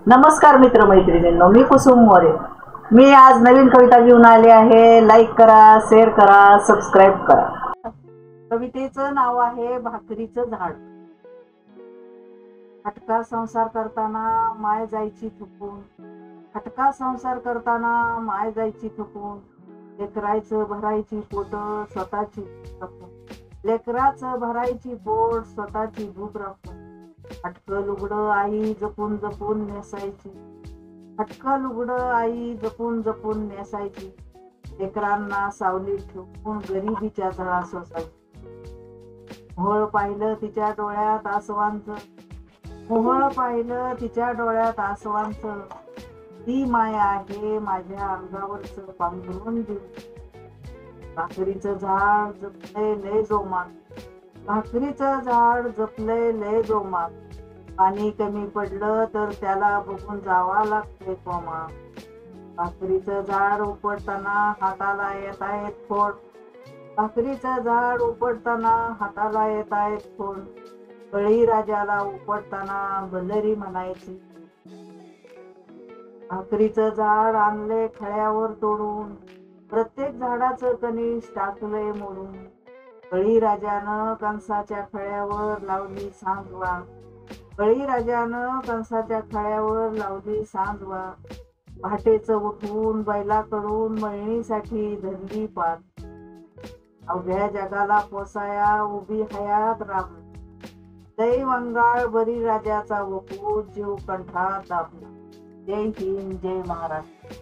नमस्कार मित्र मैत्रिणींनो, मी कुसुम मोरे। मी आज नवीन कविता घेऊन आले आहे। लाईक करा, शेअर करा, सबस्क्राईब करा। कवितेचं नाव आहे भाकरीचं झाड। हटका संसार करताना माय जायची थकून, हटका संसार करताना माय जायची थकून, लेकराचं भरायची पोट स्वतःची राखून, लेकराचं भरायची पोट स्वतःची भूक राखून, हटकं लुगडं आई जपून जपून नेसायची, हटकं लुगडं आई जपून जपून नेसायची, लेकरांना सावलीत ठेवून गरिबीच्या झळा सोसायची। मोहळ पाहिलं तिच्या डोळ्यात आसवांचं, मोहळ पाहिलं तिच्या डोळ्यात आसवांचं, ती माया आहे माझ्या अंगावरचं पांघरून देऊ। भाकरीचं झाड जपलंय लय जोमात, भाकरीचं झाड जपलंय लय जोमात, पाणी कमी पडलं तर त्याला बघून जावा लागते कोमा। भाकरीचं झाड उपटताना हाताला येत आहेत फोड, भाकरीचं झाड उपटताना हाताला येत आहेत फोड, बळीराजाला उपटताना बलरी म्हणायची। भाकरीचं झाड आणले खळ्यावर तोडून, प्रत्येक झाडाचं कणीस टाकलंय मोडून, बळीराजानं कंसाच्या खळ्यावर लावली सांगवा, बळीराजानं कंसाच्या खळ्यावर लावली सांगवा, पहाटेचं उठून बैलाकडून मळणीसाठी धरली पात, अवघ्या जगाला पोसाया उभी हयात राम, जय वंगाळ बळीराजाचा वकूत जीव कंठात दाबला। जय हिंद, जय महाराष्ट्र।